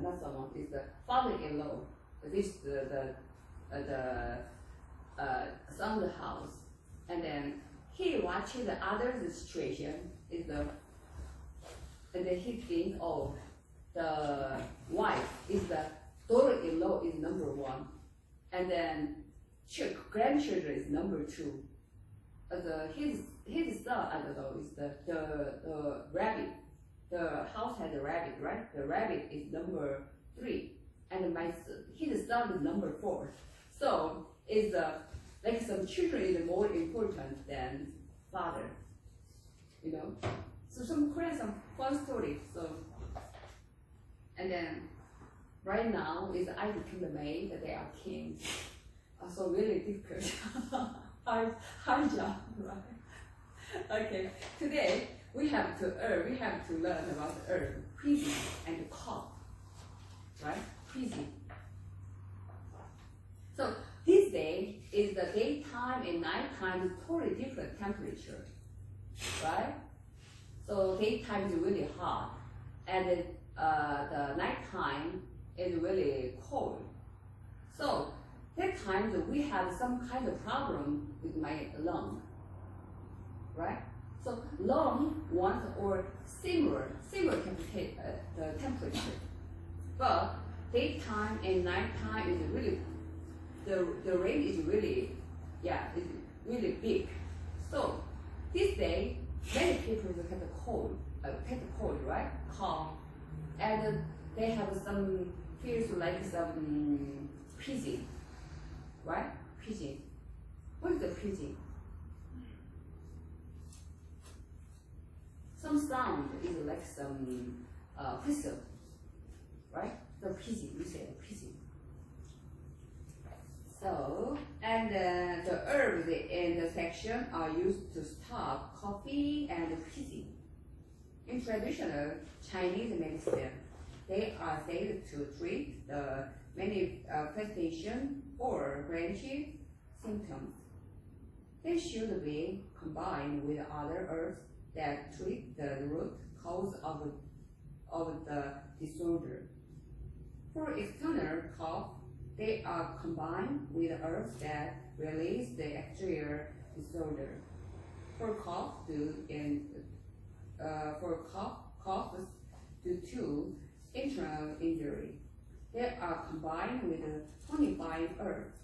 not someone, is the father-in-law. This the son of the house, and then he watching the other situation is the, and then he think, oh, the wife is the daughter-in-law is number one, and then grandchildren is number two. His son, I don't know, is the rabbit. The house has a rabbit, right? The rabbit is number 3, and his son is number 4. So is like some children is more important than father, you know. So some fun story. So, and then right now is I became the maid, they are kings. So really difficult, hard job, right? Okay, today we have to learn about herb, cuisine, and cough, right? Cuisine. So this day is the daytime and nighttime is totally different temperature, right? So daytime is really hot, and the nighttime is really cold. So that time that we have some kind of problem with my lung, right? So lung wants or similar temperature, but daytime and nighttime is really the range is really is really big. So this day many people get a cold, right? Cough, and they have some feels like some pidgin, right? Pidgin. What is the pidgin? Some sound is like some whistle, right? The pidgin, we say the pidgin. So, and the herbs in the section are used to stop coffee and pidgin. In traditional Chinese medicine, they are said to treat the manifestation or branching symptoms. They should be combined with other herbs that treat the root cause of the disorder. For external cough, they are combined with herbs that release the exterior disorder. For cough due to internal injury, they are combined with 25 herbs.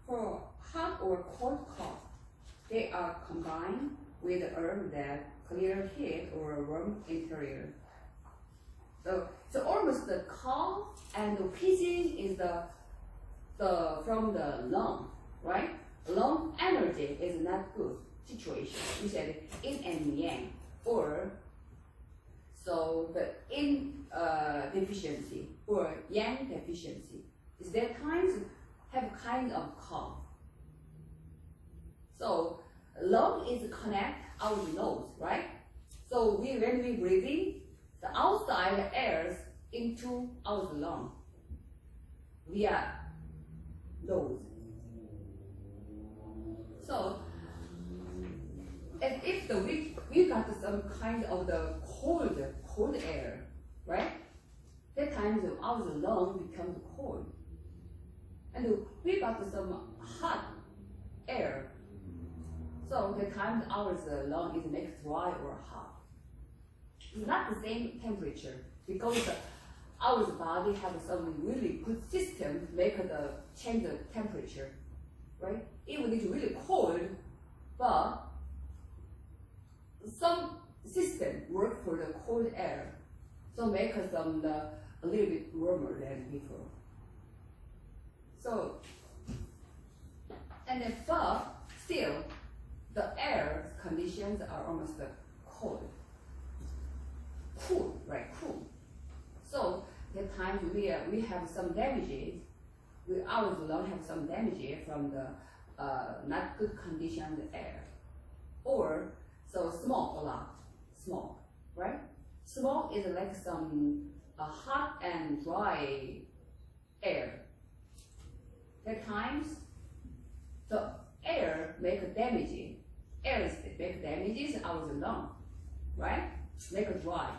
For hot or cold cough, they are combined with herbs that clear heat or warm interior. So almost the cough and the pidgin is from the lung, right? Lung energy is not good situation. We said yin and yang, or so the yin deficiency or yang deficiency is that times have kind of cough. So lung is connect our nose, right? So when we breathing, the outside airs into our lung via nose. So as if we got some kind of the cold air, right? That time our lung becomes cold, and we got some hot air. So the time our lung is make dry or hot. It's not the same temperature because our body has some really good system to make the change the temperature, right? Even it's really cold, but some system work for the cold air, so make us a little bit warmer than before. So, and then but still, the air conditions are almost cold. Cool, right? Cool. So at times we have some damages. Our lung have some damage from the not good conditioned air, or so smoke a lot. Smoke, right? Smoke is like some hot and dry air. At times the air make damage. Air make damages our lung, right? Make it dry.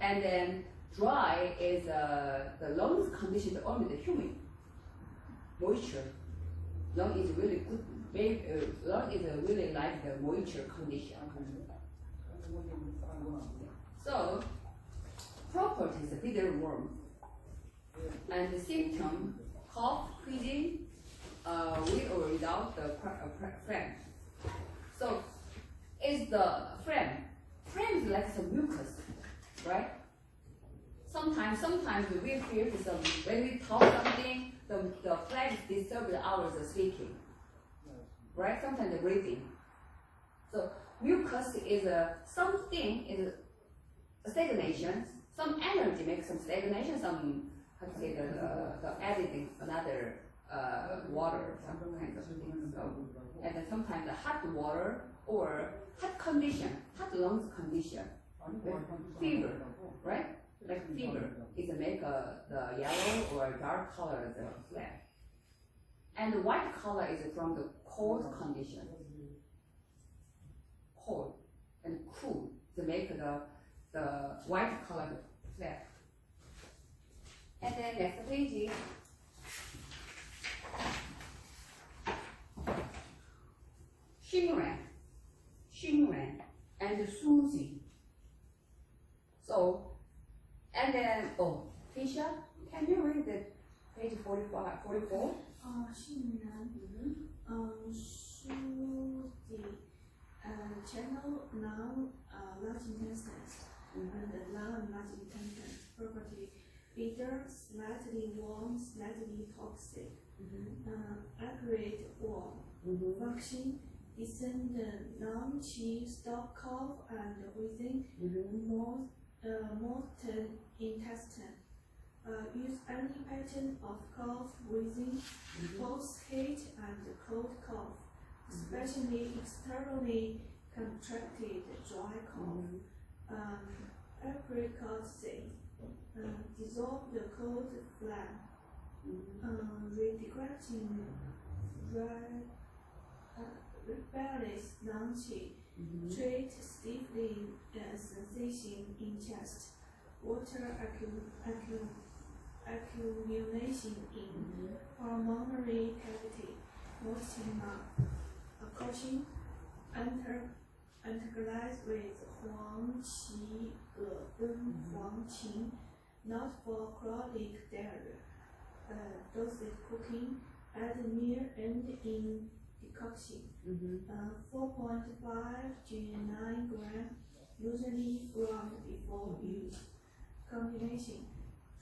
And then dry is the lungs condition only the humid moisture. Lung is really good. Lung is really like the moisture condition. So properties of feeder worm and the symptom cough, wheezing, with or without the phlegm. So is the phlegm is like some mucus, right? Sometimes we feel some when we talk something, the phlegm disturbs our speaking, right? Sometimes the breathing. So mucus is something is a stagnation. Some energy makes some stagnation. Some how to say the adding another water, some kind of thing. So and then sometimes the hot water or hot condition, hot lungs condition, fever, right? Like fever is make the yellow or dark color the phlegm. And the white color is from the cold condition. Cold and cool to make the white color phlegm. And then next page. Xingran, and Susie. So, and then, Tisha, can you read the page 45, 44? 欣然，Suzy, channel noun, large intestines, and noun and large intestines property, bitter, slightly warm, slightly toxic, accurate warm, function, descendant, noun, qi, stop cough and wheezing, molten intestine. Use any pattern of cough, wheezing, both heat and cold cough, especially externally contracted dry cough. Apricot seed. Dissolve the cold phlegm. Redirecting rebellious non-qi. Treat stiffling sensation in chest. Water accumulation in pulmonary cavity. Moistening mouth. Caution. Antagonize with Hwang, Qi, Hwang, Qing, not for chronic diarrhea. Dosage cooking, add near end in decoction. 4.5 to 9 gram, usually ground before use. Combination,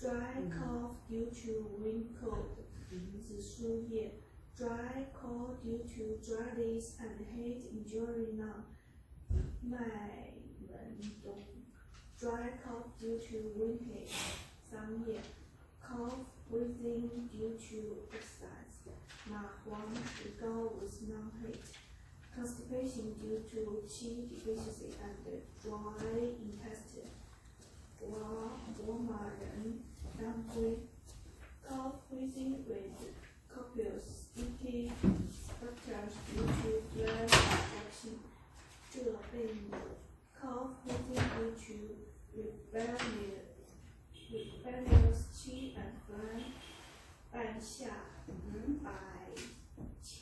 dry cough due to wind cold, 紫苏叶, dry cough due to dryness and heat injury now, 麦门冬, dry cough due to wind heat, 桑叶, cough wheezing due to exercise, 马黄, go with non-heat, constipation due to qi deficiency and dry intestine, 我马人, 当归, cough wheezing with copious sticky specters due to blood infection, 这病 cough wheezing due to rebellious qi and phlegm, 半夏, 百钱,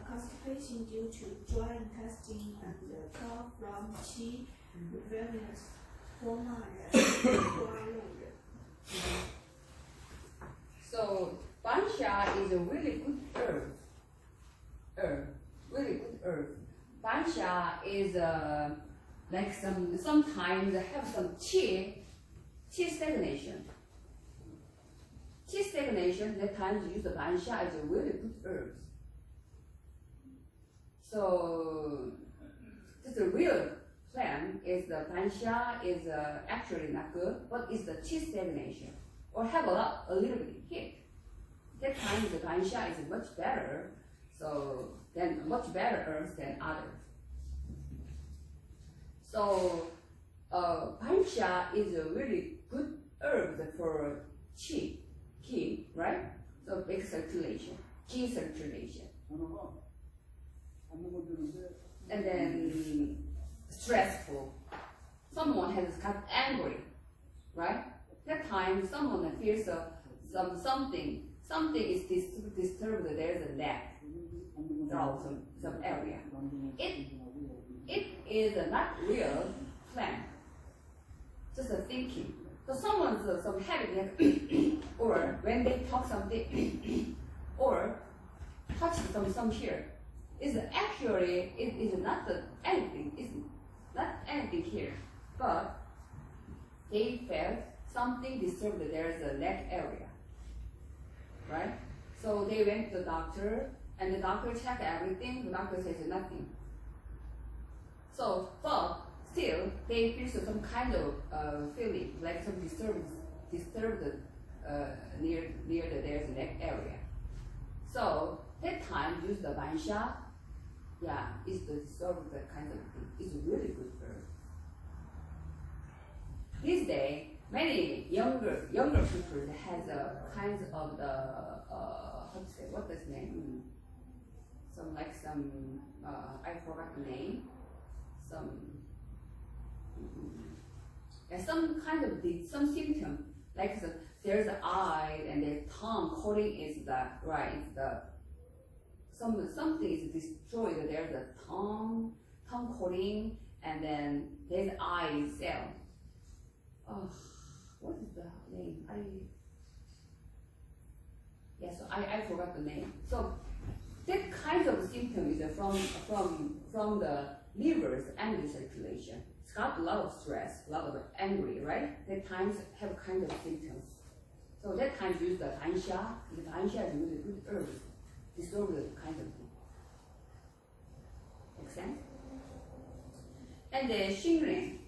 constipation due to dry intestine and cough from qi, rebellious, 活马人, 瓜肉人. So bansha is a really good herb. Really good herb. Bansha is like sometimes have some qi stagnation. Qi stagnation, that times use the bansha is a really good herb. So just a real plan is the bansha is actually not good, but it's the qi stagnation or have a little bit heat. That time the bansha is much better, so then much better herbs than others. So bansha is a really good herb for qi, right? So big circulation, qi circulation. And then stressful. Someone has got angry. something is disturbed. There's a neck, some area. It is not real plan, just a thinking. So someone's some habit, or when they talk something, or touch some here, is actually it is not anything. It's not anything here, but they felt something disturbed. There's a neck area, right? So they went to the doctor, and the doctor checked everything. The doctor says nothing. So, but still, they feel some kind of feeling, like some disturbed near there's a neck area. So that time use the bansha, is to dissolve that kind of thing. It's really good herb. These days, many younger people has kinds of the what's his name? I forgot the name. Some kind of some symptom, like there's the eye and the tongue coating is something is destroyed. There's a tongue coating, and then there's eye cell. What is the name? So I forgot the name. So that kind of symptom is from the liver's angry circulation. It's got a lot of stress, a lot of angry, right? That times have kind of symptoms. So that time use the bansha. The bansha is really good herb. Dissolve the kind of thing. Make sense? And then Xingren,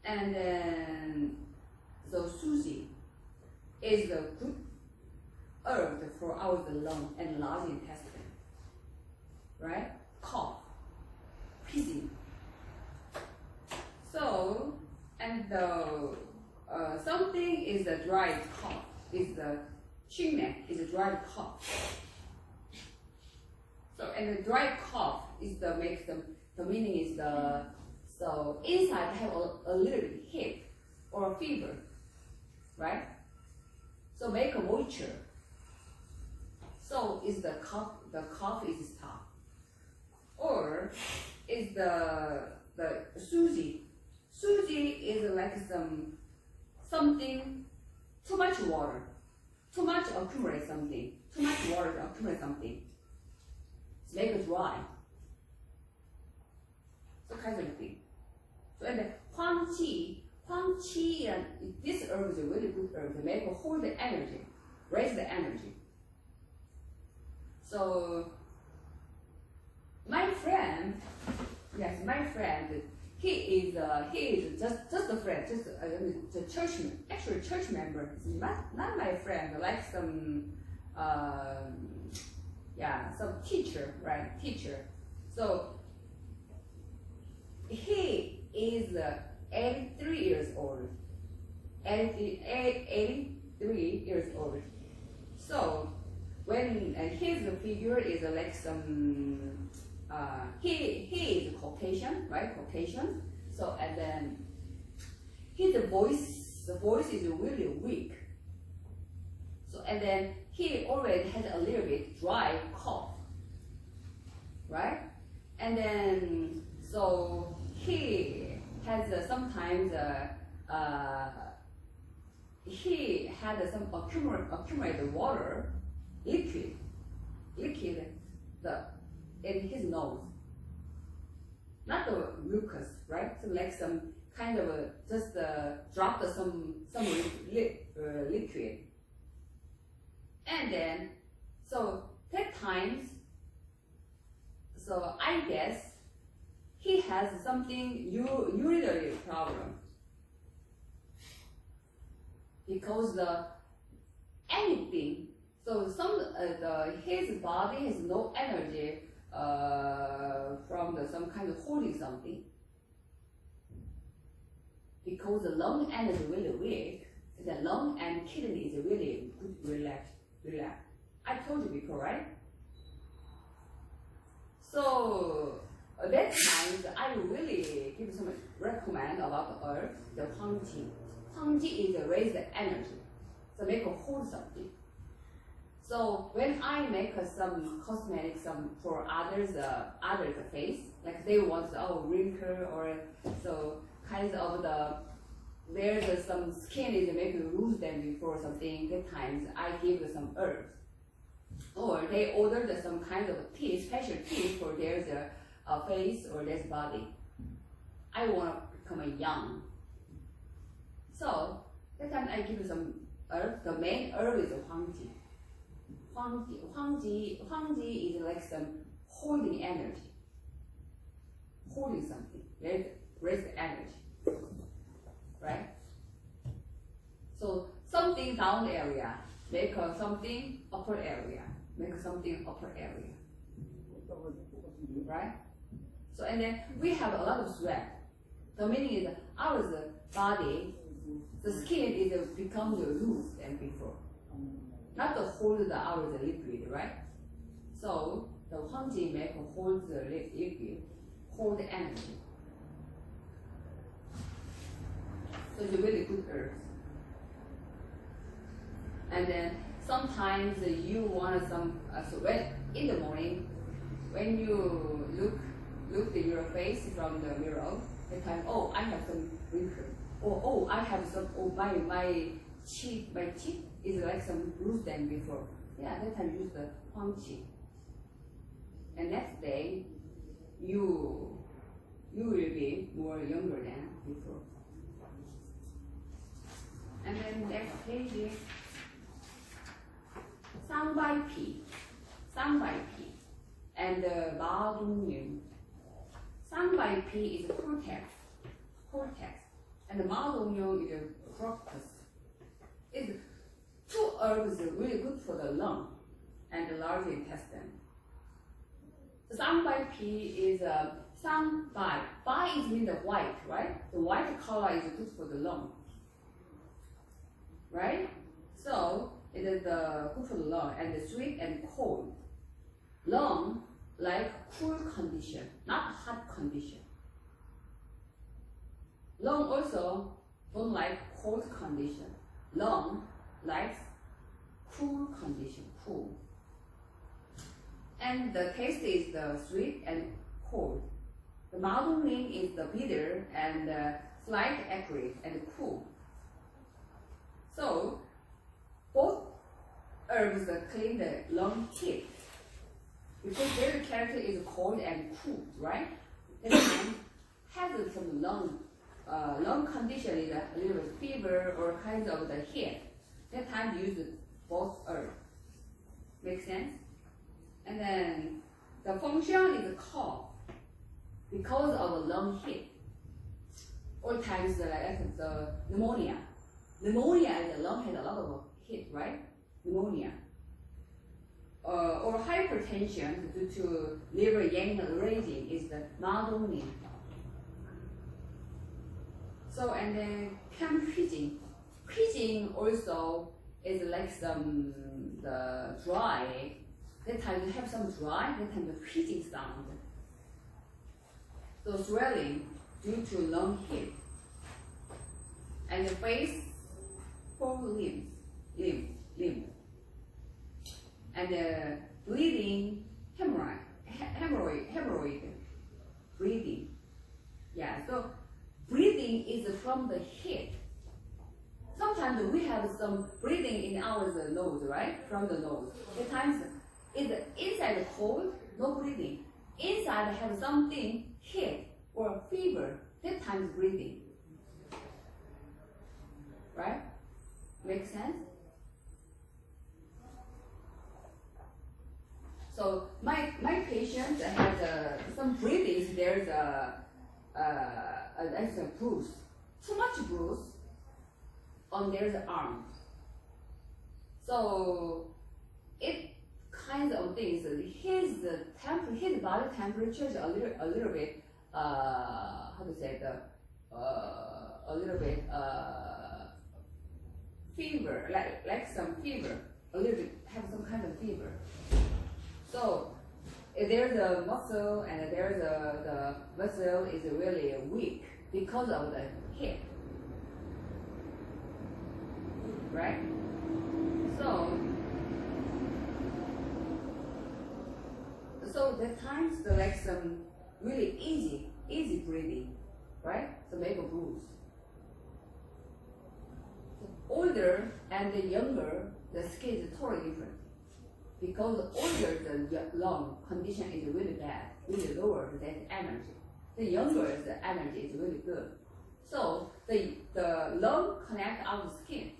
and then so Susie is a good herb for our lung and large intestine, right? Cough, wheezing. So, and something is a dry cough. Is the Xingren is a dry cough. So, and the dry cough is the meaning is so inside have a little bit heat or a fever, right? So make a moisture. So is the cough is stop. Or is the Susie. Susie is like something too much water. Too much accumulate something. Too much water accumulate something. It's make it dry. So kind of thing. So and the Hwang Qi, and this herb is a really good herb to make hold the energy, raise the energy. So my friend, he is just a friend, just a church member. He's not my friend, like some teacher, right? Teacher. So he is 83 years old. 83 years old. So when his figure is like he is Caucasian, right? Caucasian. So and then the voice is really weak. So and then he already had a little bit dry cough, right? And then so he has sometimes he had some accumulated water, liquid in his nose, not the mucus, right? So like some kind of just dropped some liquid, and then so that times, so I guess he has something urinary problem because anything. So his body has no energy from some kind of holding something, because the lung energy is really weak. The lung and kidney is really good relax. I told you before, right? So that time I really give some recommend about the herb, the Hwang 황지 is a raised energy. So make a hold something. So when I make some cosmetics for others face, like they want wrinkle or so kinds of there's some skin is maybe loose than before something. Good times I give some herbs, or they ordered some kind of tea, special tea for their face or their body. I want to become young. So that time I give some herb. The main herb is Hwangji. Hwangji is like some holding energy, holding something, raise energy, right? So something down area, make something upper area, make something upper area, right? So and then we have a lot of sweat. The meaning is our body, the skin is become loose than before. Not to hold our liquid, right? So the Hwangji make hold the liquid, hold the energy. So it's a really good herb. And then sometimes you want some. So when in the morning, when you look at your face from the mirror, the time I have some wrinkle, or I have some my cheek is like some loose than before. Yeah, that time use the Hwangji. And next day, you will be more younger than before. And then next page is 쌍발피 and 마동윤. 쌍발피 is cortex, and the 마동윤 is crocus. It's two herbs are really good for the lung and the large intestine. The 쌍발피 is 쌍발. 발 is mean the white, right? The white color is good for the lung, right? So it is good for the lung and the sweet and cold. Lung like cool condition, not hot condition. Lung also don't like cold condition. Lung likes cool condition, cool. And the taste is the sweet and cold. The 마동링 is the bitter and slight acrid and cool. So both herbs clean the lung heat because their character is cold and cool, right? And has some lung condition is a little fever or kind of the heat. That time use both herbs. Make sense? And then the function is cough because of lung heat. All times like the pneumonia. Pneumonia is the lung has a lot of heat, right? Pneumonia. Or hypertension due to liver yang raging is the 마동링. So and then 쾌진. 쾌진 also is like some the dry. That time you have some dry, that time the 쾌진 sound. So swelling due to lung heat. And the face for limb. And bleeding, hemorrhoid, breathing. Yeah, so breathing is from the heat. Sometimes we have some breathing in our nose, right? From the nose. At times, it's inside cold, no breathing. Inside have something heat or fever. That time breathing. Right? Make sense? So my patient has some breathing. There's a bruise, too much bruise on their arm. So it kinds of things. His body temperature is a little bit how to say a little bit fever, like some fever, a little bit have some kind of fever. So there's a muscle and there's the muscle is really weak because of the heat. right? So the times the like some really easy breathing, right? So make a bruise. Older and the younger, the skin is totally different. Because older the lung condition is really bad, really lower than energy. The younger the energy is really good. So the lung connect out the skin.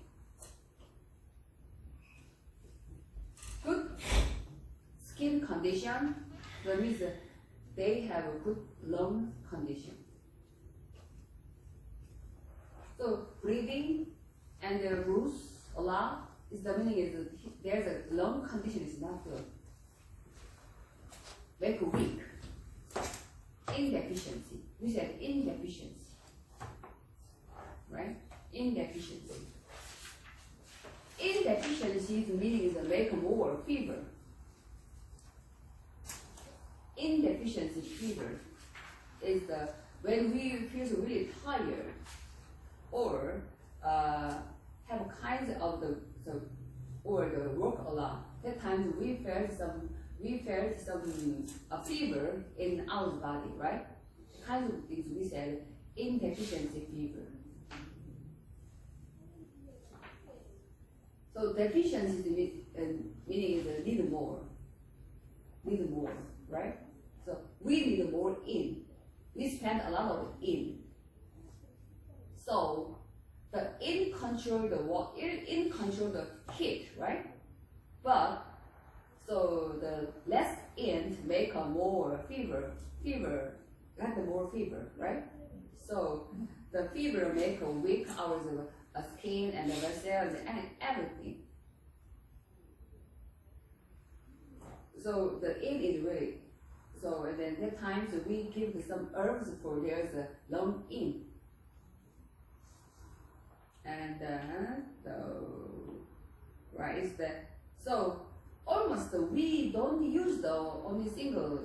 Good skin condition, that means they have a good lung condition. So breathing and the bruise a lot is the meaning is there's a lung condition is not good. Very weak. Indeficiency. We said indeficiency. Right? Indeficiency. Indeficiency meaning is make more fever. Indeficiency fever is when we feel really tired or have kinds of the work a lot. That time we felt some fever in our body, right? Kinds of things we said indeficiency fever. So deficiency meaning is need more, right? So we need more in. We spend a lot of in. So the in control the heat, right? But so the less in make a more fever, like the more fever, right? So the fever make a weak our skin and the cells and everything. So the in is really so, and then at times we give some herbs for there's a long in. And right is that so almost we don't use the only single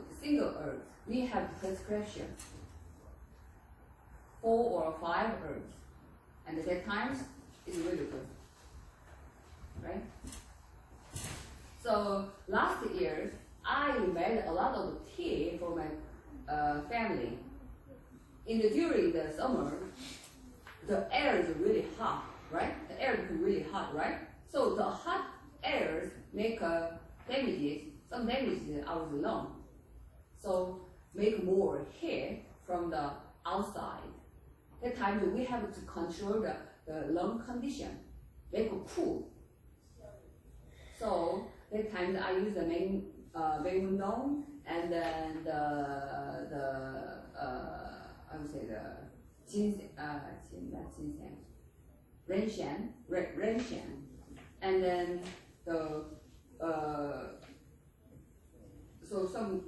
herbs. We have prescription 4 or 5 herbs, and at that times it's really good, right? So last year I made a lot of tea for my family. During the summer, the air is really hot, right? The air is really hot, right? So the hot airs make some damages our lung. So make more heat from the outside. That time we have to control the lung condition, make it cool. So that time I use the very known and then I would say the Renshan, and then the so some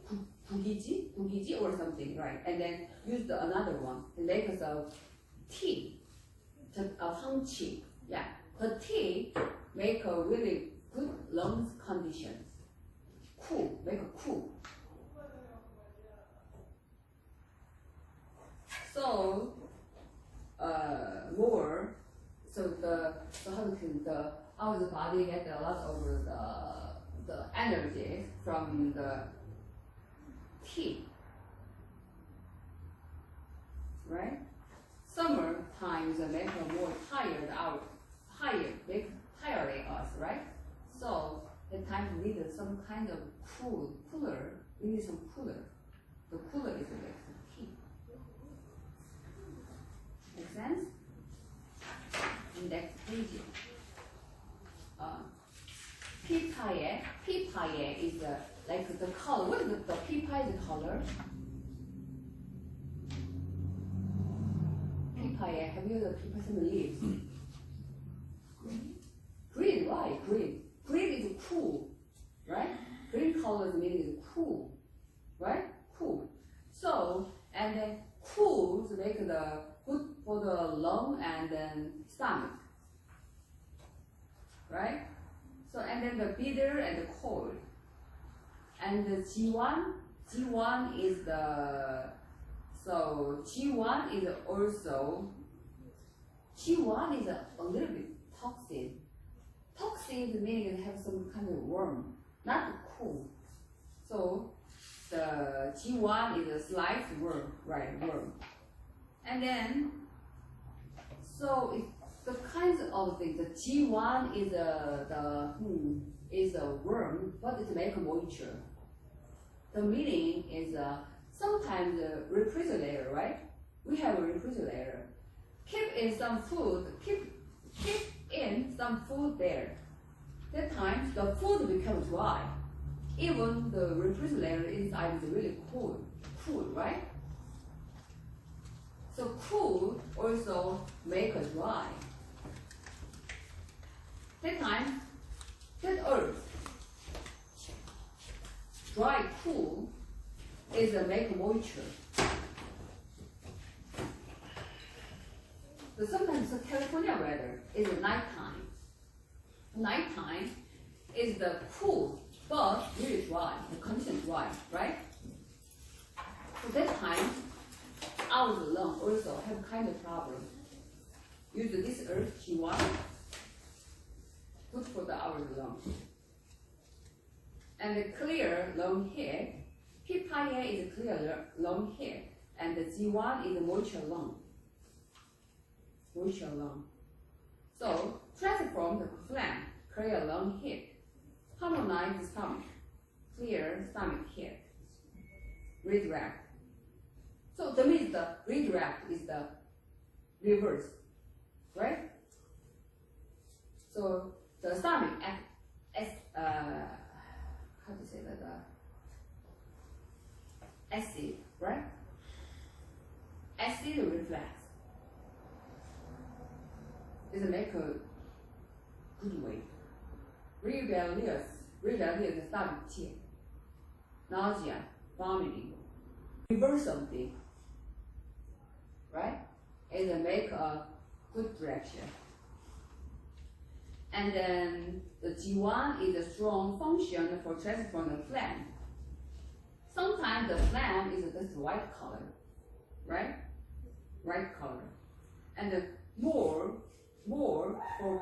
Gugiji or something, right? And then use another one and make us a tea, Hwang, yeah. The tea make a really good lungs condition. Cool, make it cool. So more. So how can our body get a lot of the energy from the tea, right? Summer times make us more tired make tiring us, right? So the time we need some kind of cooler. We need some cooler. The cooler is like some tea. Make sense? Next page. Pipaye is like the color. What is the pipaye color? Pipaye, have you the pipaye some leaves? Green, why? Green. Green is cool, right? Green color meaning is cool, right? Cool. So, and then cool to make the good for the lung and then stomach, right? So, and then the bitter and the cold. And the G1 is G1 is a little bit toxic acid meaning it has some kind of worm, not cool. So the G1 is a slight worm, right? Worm. And then, so it, the kinds of things, the G1 is a worm, but it makes moisture. The meaning is sometimes the refrigerator, right? We have a refrigerator. Keep in some food, keep in some food there. That time the food becomes dry. Even the refrigerator inside is really cool, right? So cool also make us dry. That time, that earth, dry, cool, is a make moisture. So sometimes the California weather is a nighttime. Nighttime is the cool, but really dry, the condition dry, right? So that time, our lung also have kind of problem. Use this earth G1, good for our lung. And the clear lung here, P-pi is a clear lung here, and the G1 is a moisture lung. Moisture lung. So transform the phlegm, clear lung here, harmonize the stomach, clear stomach here, redirect. So that means the redirect is the reverse, right? So the stomach how to say that? Acid, right? Acid reflex is make a good way. Rebellious stomach tear, nausea, vomiting, reverse something, right? Is make a good direction. And then the G1 is a strong function for transforming the phlegm. Sometimes the phlegm is just white color, right? White color. And more for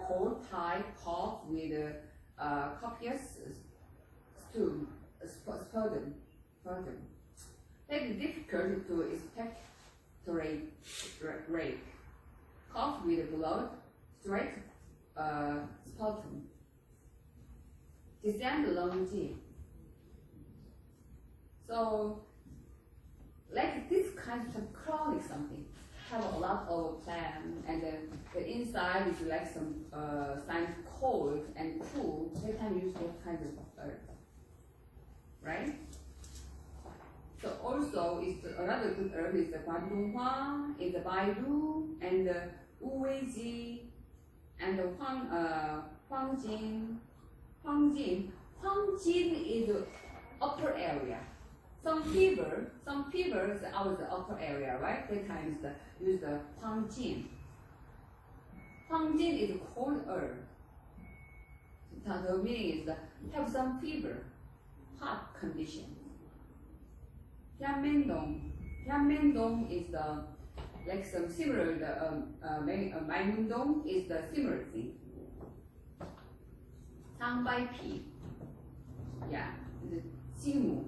cold type cough with copious spasm. Make it difficult to expectorate rate. Cough with blood, straight sputum. Descend lung G. So, like this kind of chronic something, have a lot of phlegm, and the inside is like some sign of cold and cool. They can use those kinds of earth, right? So also, is another good herb is the Hwang, is the Baidu, and the Uweji, and the Hwangjin. Hwangjin is the upper area. Some fever is out the upper area, right? They can use the Hwangjin. Hwangjin is a cold herb. The meaning is have some fever, hot condition. Hyamendong is the like some similar. The Maimundong is the similar thing. Sangbaipi, yeah, the Jimu.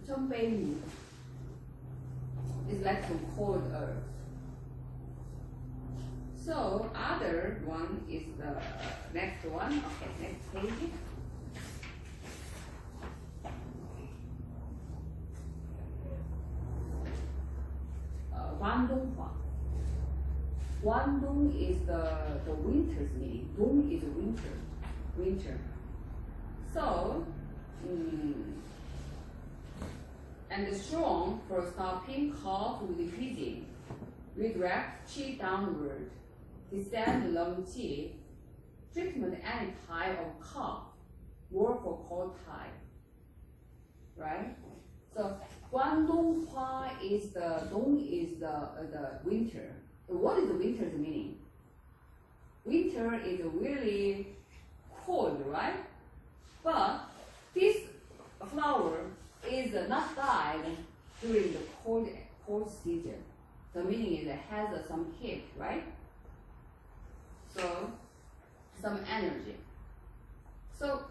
Chongbeimu is like some cold earth. So other one is the next one. Okay, next page. Guangdonghua. Guangdong is the winter's meaning. Dong is winter. So, and strong for stopping cough with wheezing. Redirect qi downward. Descend lung qi. Treatment any type of cough. Work for cold type. Right? So Guangdonghua is the Dong is the winter. What is the winter's meaning? Winter is really cold, right? But this flower is not died during the cold season. The meaning is it has some heat, right? So some energy. So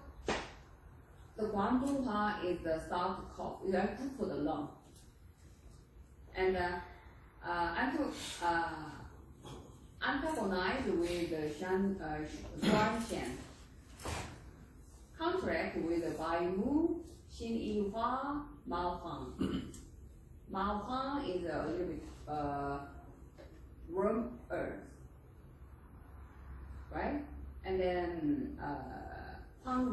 the Guangdonghua is the soft cough. It is good for the lung. And antagonized with the Xuanqian. Contract with the Bai Mu, Xin Yihua, Mao Hwang. Mao Hwang is a little bit warm earth, right? And then Hwang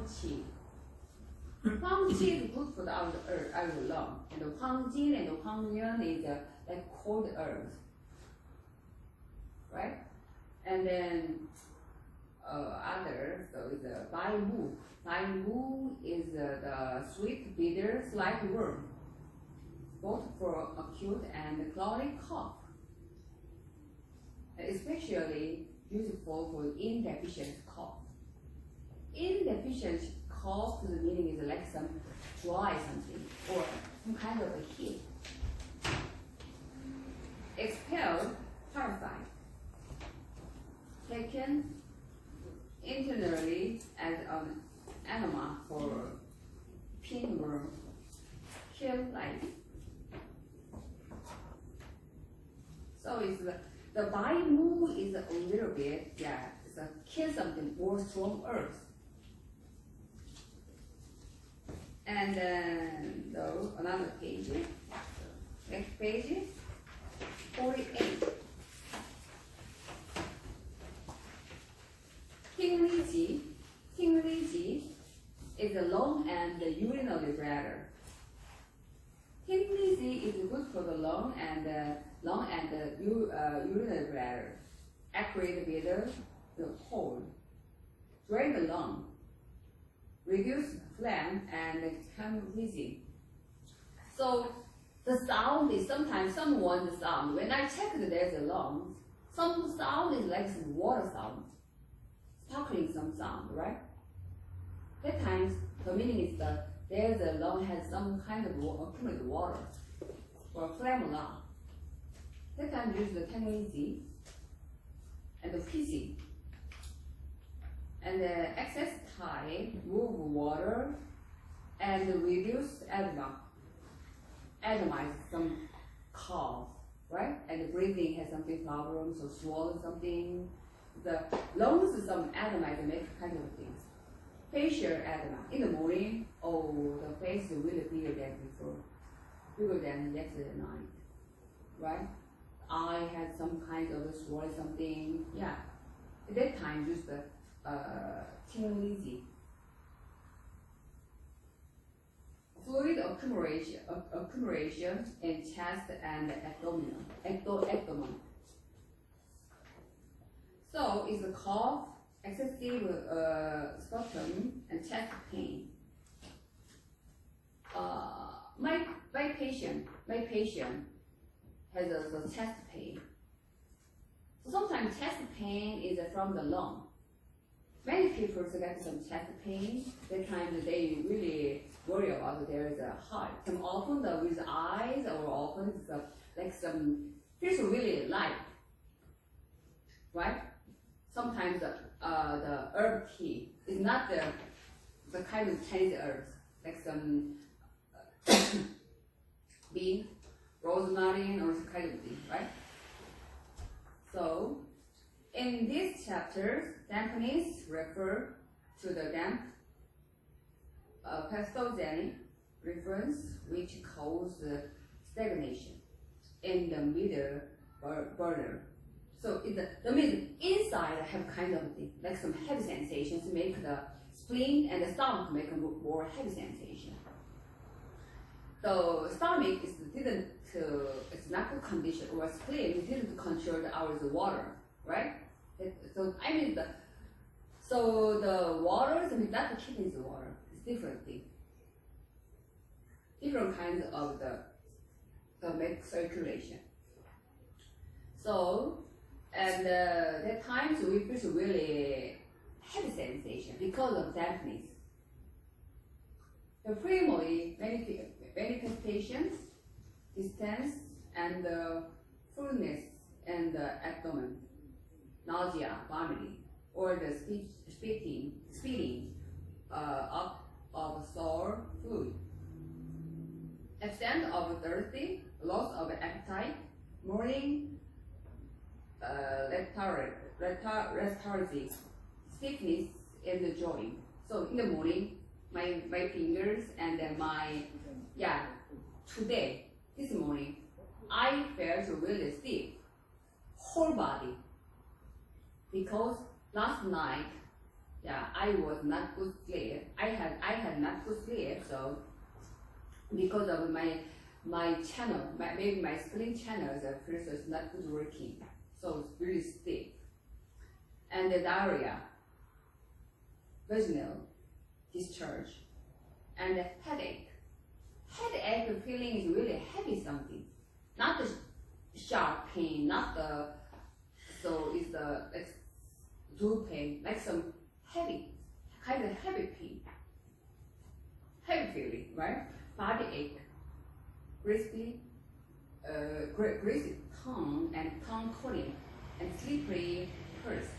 Qi. Hwang Qi is good for our earth, our lung. And the Hwang Jin and the Hwang Yuan is like cold earth, right? And then other, so it's Bai Mu. Bai Mu is the sweet, bitter, slight worm, both for acute and chronic cough, especially useful for indeficient cough. Indeficient cough, the meaning is like some dry something or some kind of a heat. Expelled parasite, taken internally as an enema for pinworm, kill life. So it's the Bai Mu is a little bit, it's a kill something or strong earth. And then another page, next page, 48. Tingliji is the lung and the urinary bladder. Tingliji is good for the lung and the urinary bladder. Accurate with the cold. Drain the lung. Reduce phlegm and become wheezing. So the sound is sometimes someone's sound. When I check that there's a lung, some sound is like some water sound. Sparkling some sound, right? That times the meaning is that there's a lung has some kind of accumulated water or phlegm lung. That time use the Tengliji and the PC. And the excess time move water and reduce edema. Edema is some cough, right? And the breathing has something problems or swallow something. The lungs is some edema to make kind of things. Facial edema. In the morning, the face is really bigger than before. Bigger than yesterday night. Right? Eye had some kind of swallow something. Yeah. At that time use the Tingliji. Fluid accumulation in chest and abdomen. So it's a cough, excessive sputum, and chest pain. My patient has a chest pain. So sometimes chest pain is from the lung. Many people get some chest pain. That time they really worry about there is a heart. Some often with eyes or often like some feels really light, right? Sometimes the herb tea is not the kind of Chinese herbs, like some bean, rosemary, or some kind of thing, right? So, in these chapters, dampness refer to the damp pathogenic reference which causes stagnation in the middle burner. So the middle inside have kind of thing, like some heavy sensations, make the spleen and the stomach make a more heavy sensation. The stomach it's not good condition, or spleen didn't control our water, right? So the water is not the kidney's water. It's different thing. Different kinds of the make circulation. So and at times we feel really heavy sensation because of dampness. The primary manifestations, distance and fullness and the abdomen, nausea, vomiting. or the speeding up of sour food. Extent of thirsty, loss of appetite, morning lethargy, stiffness in the joint. So in the morning, my fingers and then today, this morning, I felt really stiff, whole body, because last night, I was not good sleep. I had not good sleep, so because of my channel, maybe my screen channel, the first is not good working, so it's really stiff, and the diarrhea, vaginal discharge, and the headache. Headache feeling is really heavy something, not the sharp pain, not the it's the dual pain, like some heavy, kind of heavy pain, heavy feeling, right? Body ache, greasy tongue and tongue coating, and slippery purse.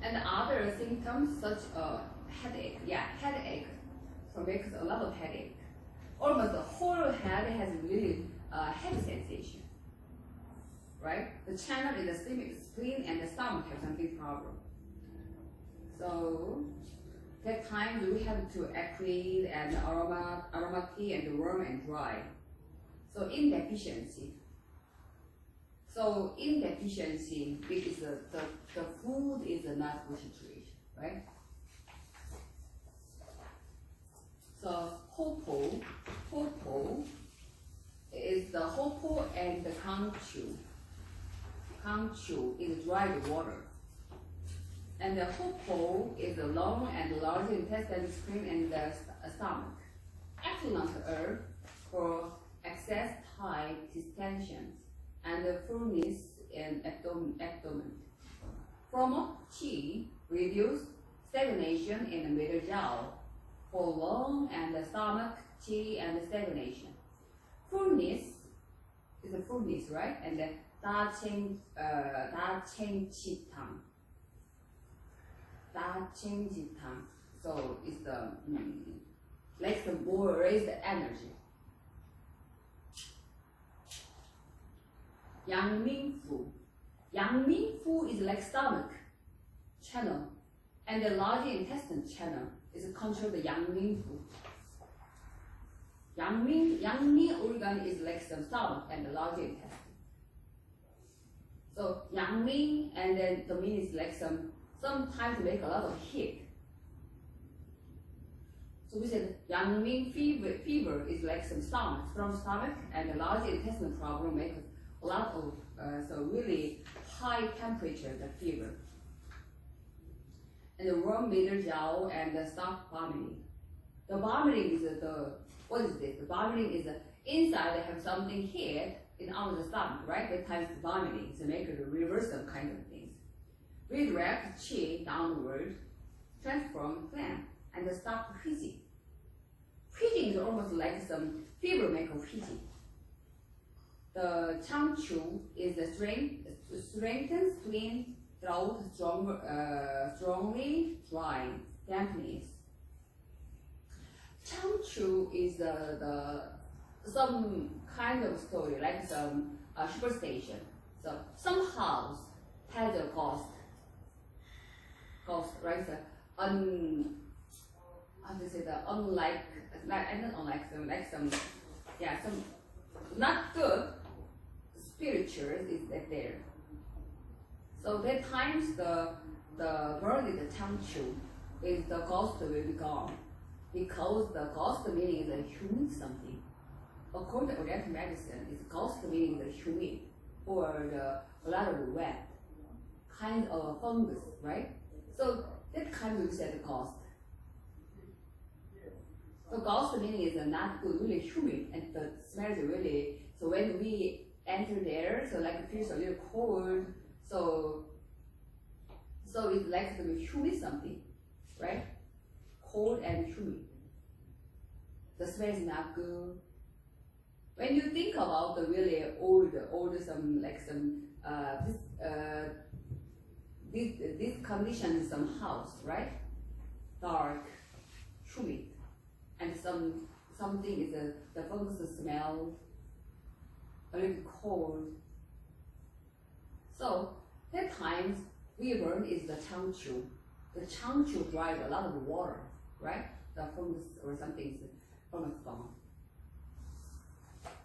And other symptoms such as headache, headache, so makes a lot of headache. Almost the whole head has really heavy sensation, right? The channel in the spleen and the stomach have something problem. So that time we have to acrid and aromatic and warm and dry. So in deficiency. Because the food is not good situation, right? So hopo is the hopo and the kangchu. Kangchu is dried water. And the hopo is the long and large intestine screen and the stomach. Excellent herb for excess high distensions and the fullness in abdomen. Promote qi, reduce stagnation in the middle jaw. For lung and the stomach, qi and stagnation. Fullness is the fullness, right? And the da cheng jitang. So it's the like the more raise the energy. Yang Ming Fu is like stomach channel, and the large intestine channel is control the Yang Ming Fu. Yang Ming organ is like some stomach and the large intestine. So Yang Ming, and then the mean is like sometimes make a lot of heat. So we said Yang Ming fever is like some strong stomach, and the large intestinal problem makes a lot of so really high temperature, the fever. And the warm middle jaw and the stop vomiting. The vomiting is what is this? The vomiting is inside they have something here in our stomach, right? That times the vomiting, so make it a reversal kind of things. Redirect qi downward, transform phlegm, and stop wheezing. Wheezing is almost like some fever make of wheezing. The changchu is the strengthens spleen, throat, strongly dry, dampness. Changchu is some kind of story, like some superstition. So some house has a ghost, right? How to say that? Some not good spirituals is that there. So that times the word is the changchu, is the ghost will be gone, because the ghost meaning is a humid something. According to Oriental medicine, it's ghost meaning the humid or a lot of wet kind of fungus, right? So that kind we said ghost. So ghost meaning is not good, really humid, and the smell is really. So when we enter there, so like it feels a little cold. So it's like some humid something, right? Cold and humid. The smell is not good. When you think about the really old some this condition is some house, right? Dark, humid, and something is the fungus smell a little cold. So that times we learn is the changchu. The changchu dries a lot of water, right? The fungus or something is from a stone.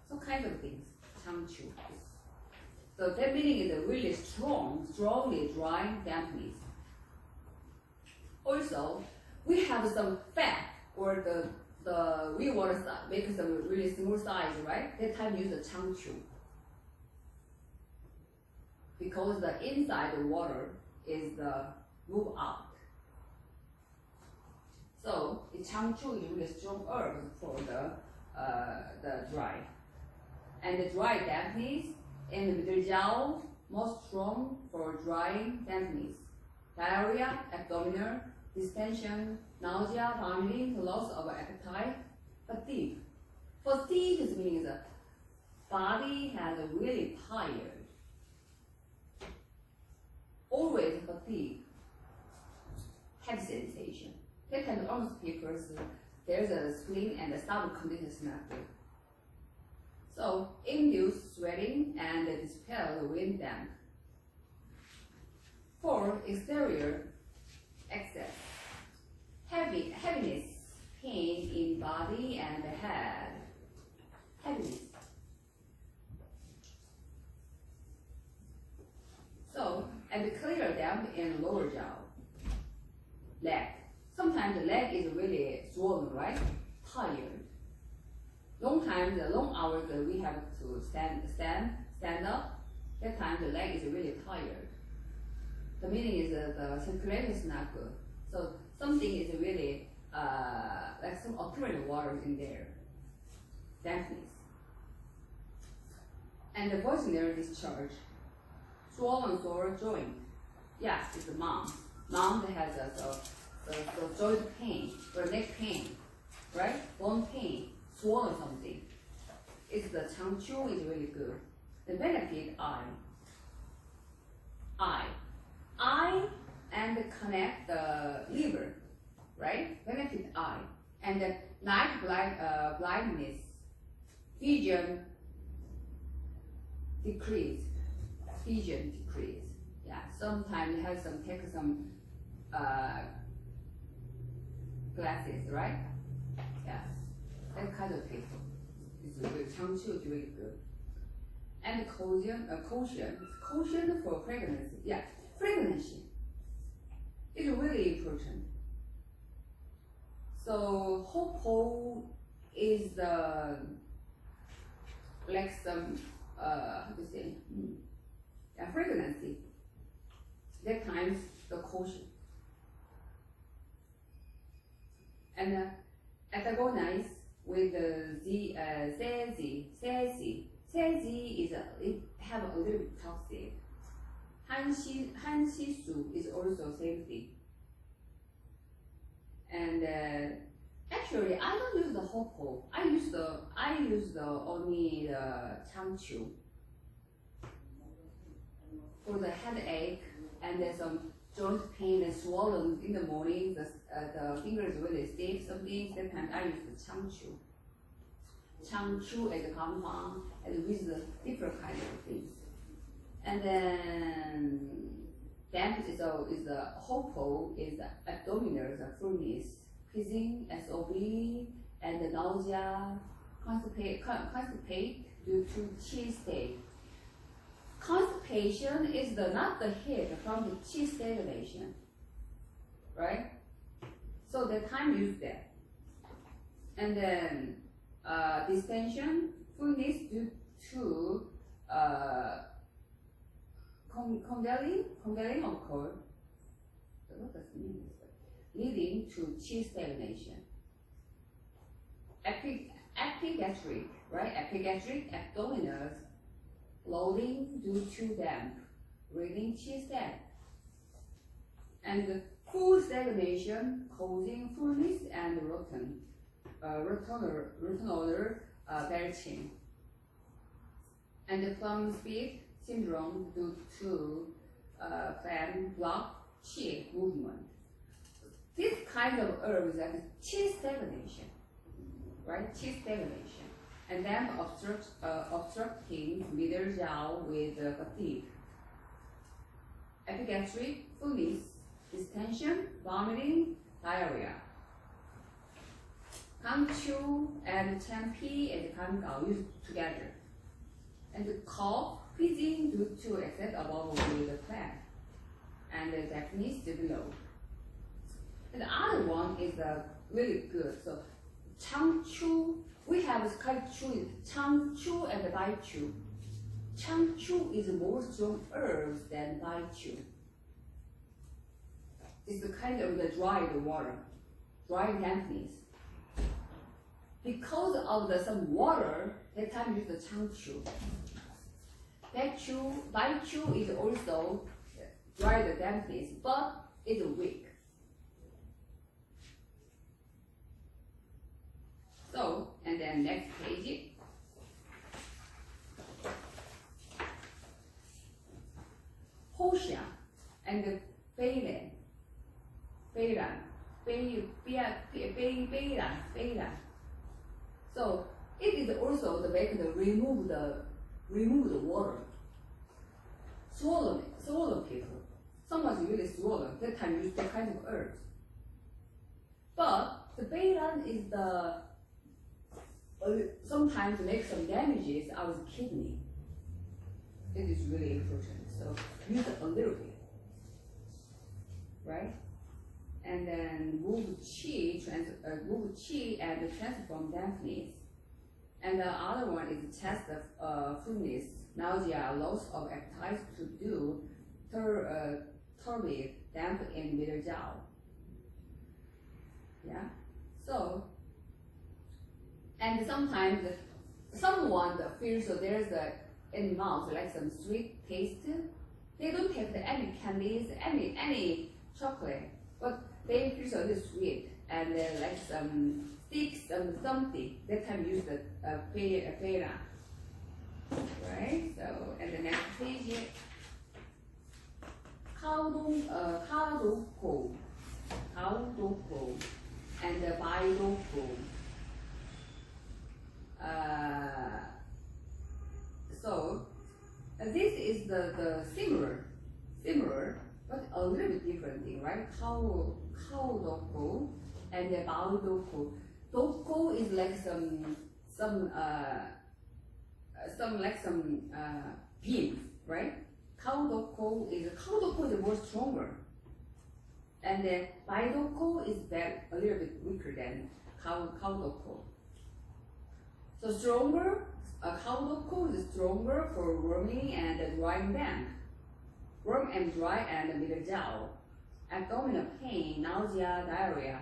So kind of things, changchu. So that meaning is a really strongly drying dampness. Also, we have some fat or the rewater side, make some really small size, right? That time use the changchu. Because the inside the water is the move out. So the changchu is really strong herb for the dry. And the dry dampness and the middle jiao most strong for drying dampness. Diarrhea, abdominal, distension, nausea, vomiting, loss of appetite, fatigue. Fatigue is meaning the body has a really tired. Always fatigue, heavy sensation. That can almost because there's a spleen and the stomach condition is not good. So induce sweating and dispel wind damp. 4. Exterior excess. Heaviness, pain in body and head. Heaviness. So, and clear damp in lower jaw. Leg. Sometimes the leg is really swollen, right? Tired. Long hours that we have to stand up. That time the leg is really tired. The meaning is the circulation is not good. So something is really like some occurring water in there. Dampness. And the vaginal discharge. Swollen sore joint. Yeah, it's the mom. Mom that has the joint pain or neck pain, right? Bone pain, swollen something. It's the changchu is really good. The benefit eye and connect the liver, right? Benefit eye and the night blindness, vision decrease. Yeah, sometimes you have take some glasses, right? Yeah, that kind of people. It's really changchu is really good. And caution for pregnancy. Yeah, pregnancy is really important. So hopo is the like some how to say pregnancy. That times the caution. And antagonize with the Cesi is it have a little bit toxic. Hansisu is also same thing. And actually, I don't use the hopo. I use the only the changchu for the headache and then some joint pain and swollen in the morning. The fingers really stiff. Something sometimes I use the changchu. Changchu and Hwang and with the different kind of things. And then damp is the hopo is the abdominal, the fullness, quizzing, SOB, and the nausea, constipate due to chi state. Constipation is not the heat from the chi stagnation, right? So the time use that. And then distension, fullness due to congealing occur. What does it mean? Leading to chi stagnation. Epigastric, right? Epigastric abdominals loading due to damp, reading chi stag. And full stagnation causing fullness and rotten odor belching. And the plum speed syndrome due to fan block qi movement. This kind of herb is like qi stagnation, right? Qi stagnation, and then obstructing middle jiao with fatigue, epigastric fullness, distension, vomiting, diarrhea. Kangchu and Champi and Kangao used together. And the cough, wheezing due to excess above with the plant. And the Japanese below. And the other one is really good. So Changchu, we have Kaichu, Changchu and Baichu. Changchu is more strong herbs than Baichu. It's the kind of the dried water, dry dampness. Because of the some water, that time use the Changchu. Baichu is also dried dampness, but it's weak. So, and then next page. Hwang and Beilan. So it is also the way to remove the water. Swollen people. Someone's really swollen. That time use the kind of herbs. But the Beilan is the sometimes make some damages out of the kidney. It is really important. So use it a little bit, right? And then move qi and transform dampness. And the other one is test of fullness, nausea, loss of appetite to do turbid, damp in middle jiao. Yeah. So, and sometimes someone feels so there's in mouth like some sweet taste. They don't have any candies, any chocolate, but they feel so little sweet and like some sticks, something. That time use the pera. Right? So, and the next page, Kaodoko, and the Baidoko. So, this is the similar, but a little bit different thing, right? Kaodoko and the Baidoko. Doko is like some beans, right? Kaodoko is more stronger, and then Baidoko is a little bit weaker than Kaodoko. So stronger, Kaodoko is stronger for worming and drying damp. Worm and dry and middle jiao. Abdominal pain, nausea, diarrhea.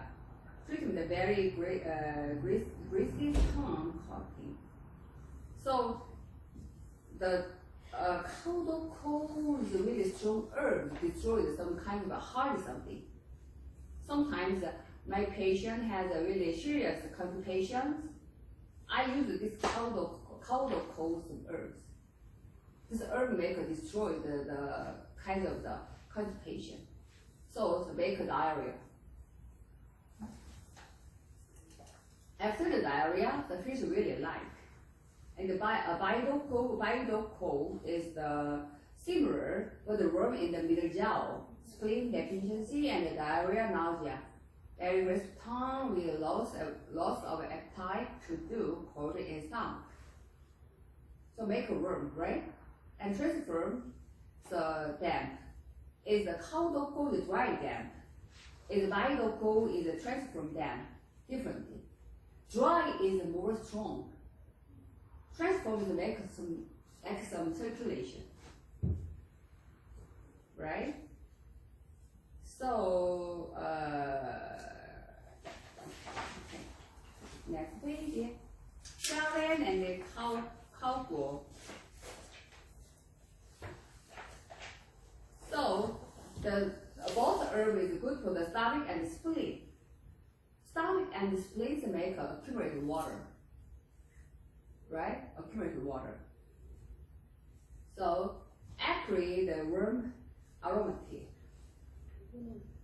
Treatment very greasy tongue coughing. So the Kaodoko is a really strong herb, destroys some kind of a heart something. Sometimes my patient has a really serious complications. I use this Kaodoko herbs. This herb maker destroy the kind of the constipation. So to make diarrhea. After the diarrhea, the fish really like. And the Baidoko is the similar, but the worm in the middle jiao, spleen deficiency and the diarrhea, nausea. Very rest tongue with loss of appetite to do cold and stomach. So make a worm, right? And transform the damp. Is the Kaodoko the dry damp? Is Baidoko is the transform damp differently. Dry is more strong. Transform is make some circulation, right? So next page, Lordland and the Cow. So both herb is good for the stomach and spleen. Stomach and spleens make accumulate water, right? Accumulate water. So actually the worm aromatic.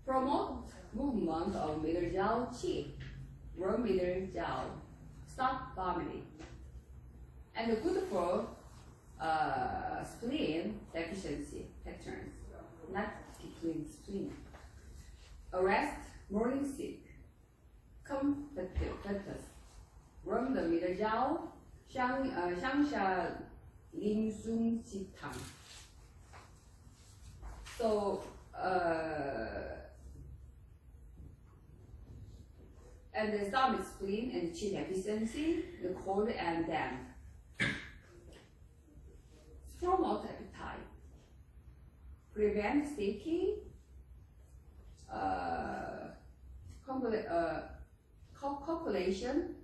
Promote movement of middle jaw qi, run middle jaw, stop vomiting. And good for spleen deficiency patterns, not depleting spleen. Arrest morning sick, competitive, run the middle jaw, 向下淋松鸡汤. So, and the stomach spleen and qi deficiency, the cold and damp. Promote appetite, prevent sticky,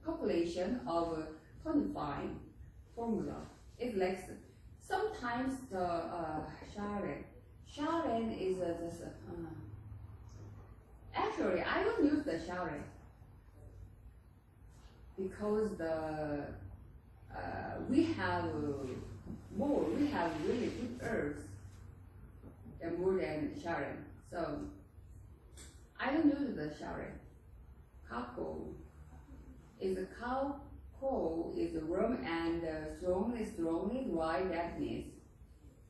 copulation of tonifying formula is like sometimes the Sharon is just actually I don't use the Sharon because we have really good herbs and more than Sharon, so I don't use the Sharon. Cocoa is warm and strongly dry dampness.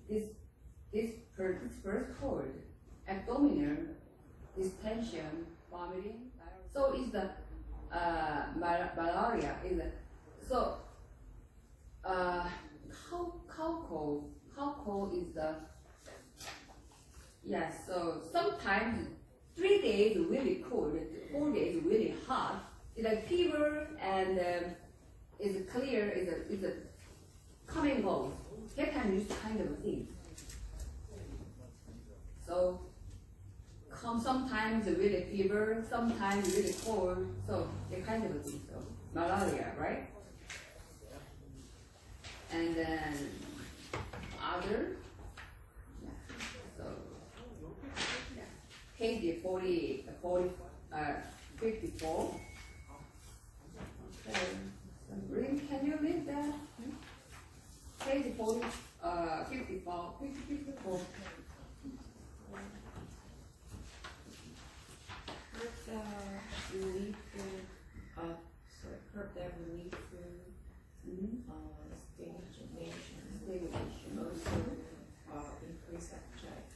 This first cold, abdominal distension, vomiting. So is the malaria is so how cold is the yes. So sometimes 3 days really cold, 4 days really hot. It's like fever and is clear, is a come and go. That kind of kind of thing. So sometimes really fever, sometimes really cold. So that kind of thing. So malaria, right? And then other. Yeah. So page 54. Okay. Can you read that? Page 54. Curb that relief through stimulation, also increase appetite.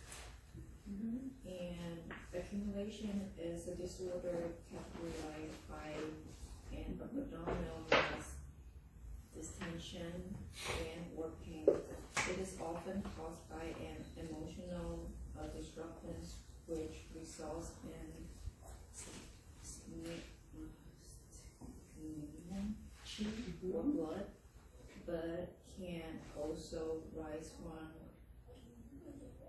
And accumulation is a disorder categorized by an abdominal mass distension and or pain. It is often caused by an emotional disruption which results in chi or blood, but can also rise from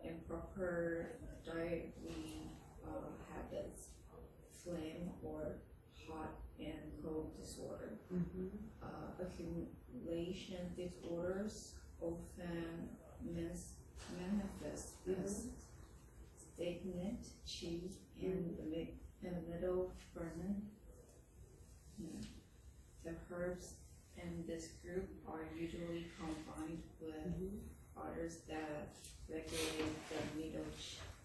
improper dietary habits, phlegm or hot and cold disorder. Accumulation disorders often manifest as stagnant chi in the middle burning. The herbs in this group are usually combined with others that regulate the middle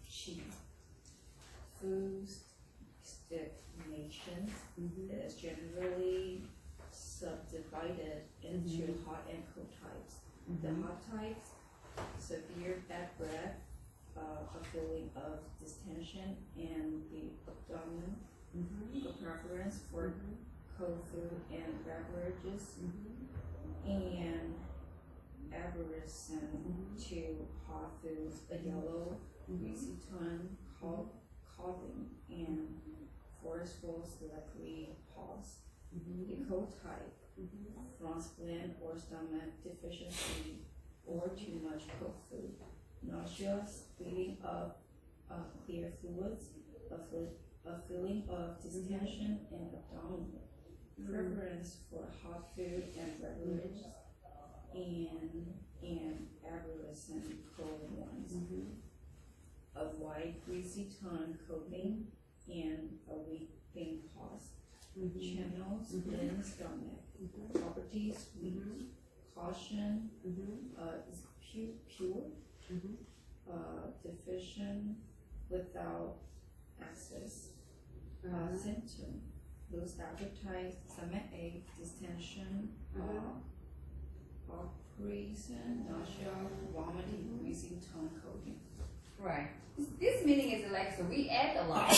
chi. Food stagnations is generally subdivided into hot and cold types. The hot types, severe bad breath, a feeling of distension in the abdomen, a preference for cold food and beverages, and aversion to hot foods, a yellow, greasy tongue, coughing, and forceful selectly pause. The cold type, from spleen or stomach deficiency or too much cold food, nausea, bleeding of clear fluids, a feeling of distension in abdomen, preference for hot food and beverages, and aversion cold ones. A white greasy tongue coating and a weak pain pause. Channels in stomach. Properties weak. Caution is pure. deficient without access. Symptom: lose appetite, stomach ache, distension, oppression, nausea, vomiting, wheezing, tongue coating. Right. This meaning is like so we ate a lot,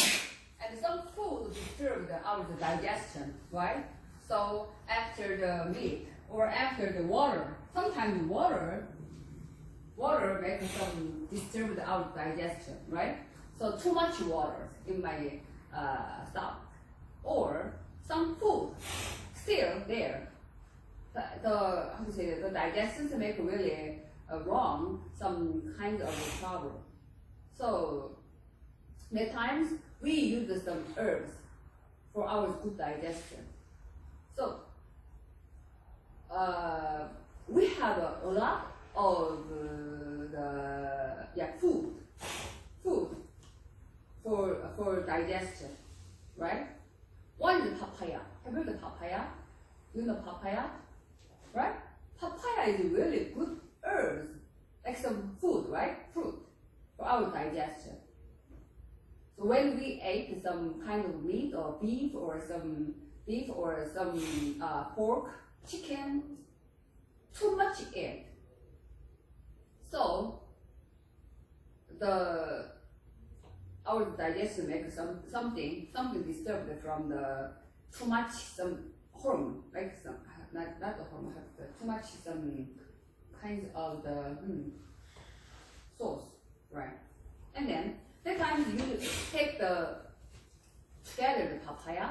and some food disturbed our digestion, right? So after the meat or after the water, sometimes water makes some disturbed our digestion, right? So too much water in my stomach, or some food still there. The how to say it, the digestion make really wrong, some kind of trouble. So many times we use some herbs for our good digestion. So we have a lot of food for digestion, right? One is papaya. Have you heard of papaya? You know papaya, right? Papaya is really good herbs, like some food, right? Fruit for our digestion. So when we ate some kind of meat or beef or some pork, chicken, too much it. So our digestion makes something disturbed from the too much some hormone, like some not the hormone, but too much some kinds of the sauce, right? And then that time you take together the papaya,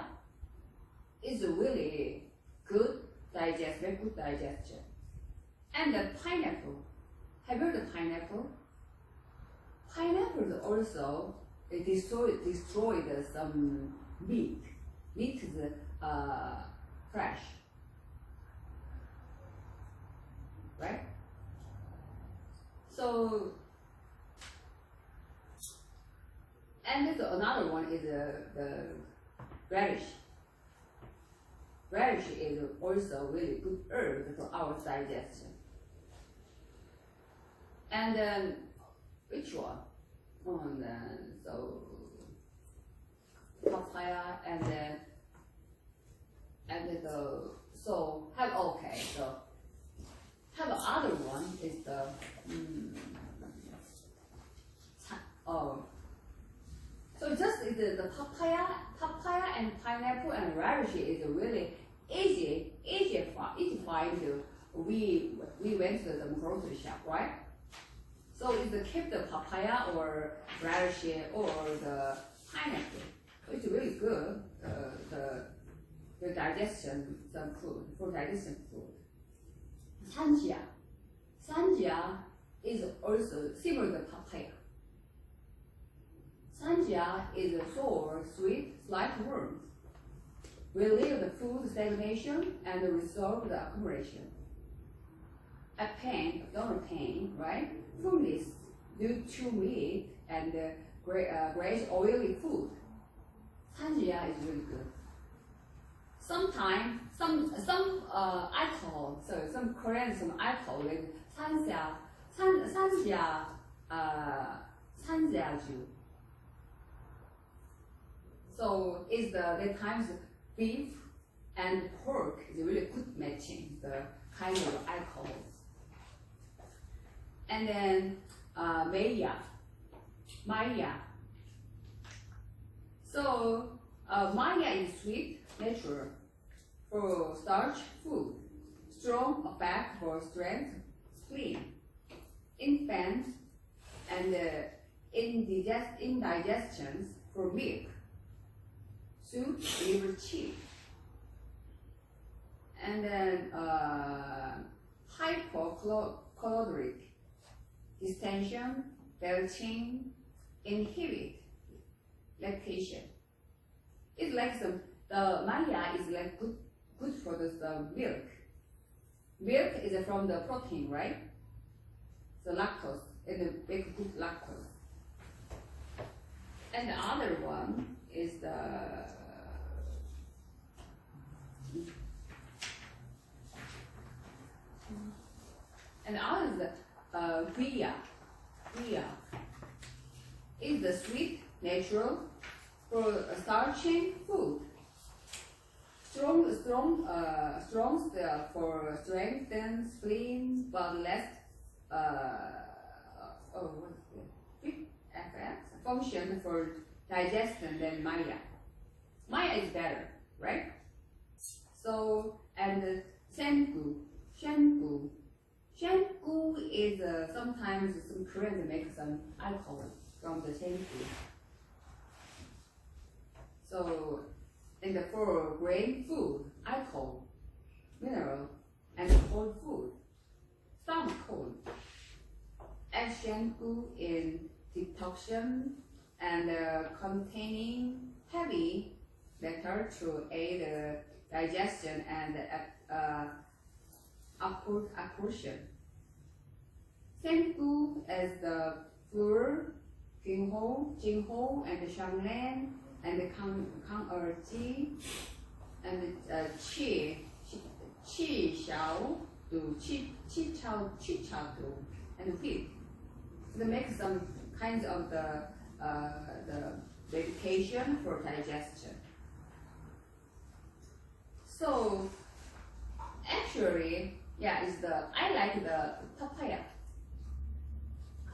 is really good very good digestion. And the pineapple, have you heard of pineapple? Pineapple also destroyed some meat. Meat is fresh, right? So, and another one is the radish. Radish is also really good herb for our digestion. And then, which one? And then, so papaya, and then so have other one is the so just the papaya and pineapple and radish is really easy find. We went to the grocery shop, right? So it's keep the papaya or radish or the pineapple. So it's really good. The digestion some food for digestion food. Sanja is also similar to papaya. Sanja is a sour, sweet, slight worms. Relieve the food stagnation and resolve the accumulation. Abdominal pain, right? Fullness due to meat and great oily food. Sanja is really good. Sometimes some alcohol, so some Korean alcohol like sanjiaju. So it's the times beef and pork is really good matching the kind of alcohols. And then Maya. So Maya is sweet, natural for starch food, strong effect for strength, spleen, infant, and indigestions for milk, soup, liver, cheese. And then hypocaloric, distension, belching, inhibit lactation. It's like the Maya is like good for the milk. Milk is from the protein, right? The lactose, it makes good lactose. And the other one is the Guia. is the sweet, natural, for starchy food. Strong for strengthen spleen, but less function for digestion than Maya. Maya is better, right? So, and shampoo is sometimes some Koreans make some alcohol from the shampoo. So, and for grain food, alcohol, mineral, and cold food, some cold. Add shampoo in decoction and containing heavy matter to aid digestion and absorption. Shampoo as the Fleur, Jingho, and Shanglan, and Kang-er-ji, and Qi Xiao, Qi Chao, and wheat. So they make some kinds of the medication for digestion. So actually, yeah, I like the papaya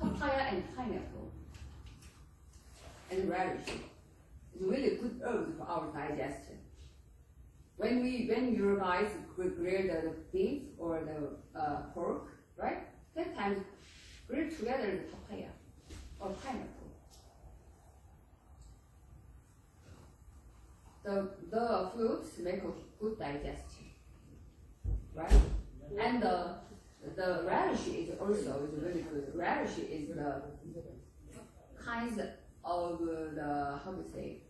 and pineapple and radish. It's really good herbs for our digestion. When you guys grill the beef or the pork, right? That time grill together the papaya or pineapple. The fruits make a good digestion, right? And the radish is also really good. Radish is the kind of the how to say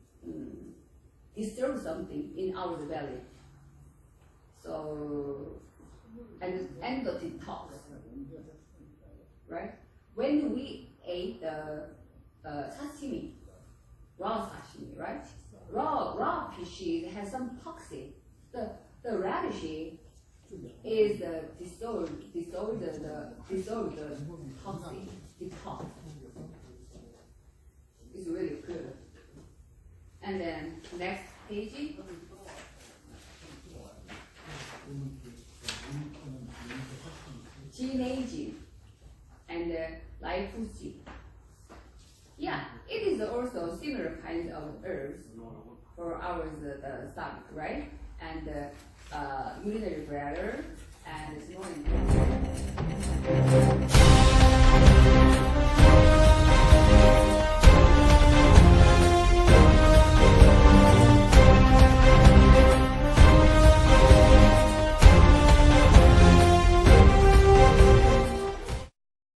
disturb something in our belly. So and the detox, right? When we ate the sashimi, raw sashimi, right? Raw fishes has some toxin. The radish is dissolve the toxin, detox. It's really good. And then next page. Jineji and Laifuji. Yeah, it is also similar kinds of herbs for our stomach, right? And urinary bladder and small intestine.